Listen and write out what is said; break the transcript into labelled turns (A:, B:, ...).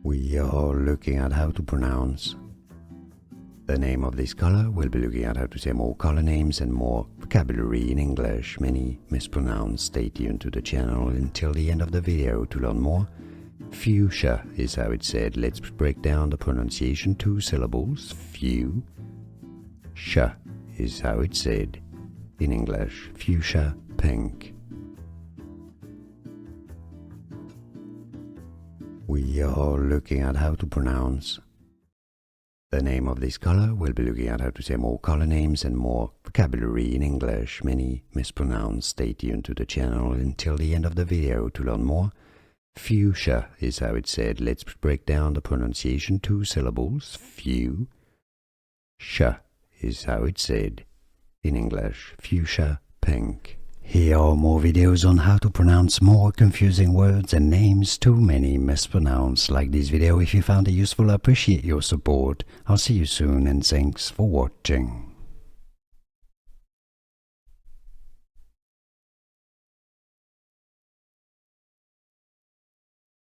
A: We are looking at how to pronounce the name of this color. We'll be looking at how to say more color names and more vocabulary in English, many mispronounced. Stay tuned to the channel until the end of the video to learn more. Fuchsia is how it's said. Let's break down the pronunciation. 2 syllables. Fuchsia is how it's said in English. Fuchsia pink. We are looking at how to pronounce the name of this color. We'll be looking at how to say more color names and more vocabulary in English, many mispronounced. Stay tuned to the channel until the end of the video to learn more. Fuchsia is how it's said. Let's break down the pronunciation. 2 syllables. Fuchsia is how it's said in English. Fuchsia pink. Here are more videos on how to pronounce more confusing words and names too many mispronounced. Like this video if you found it useful. I appreciate your support. I'll see you soon and thanks for watching.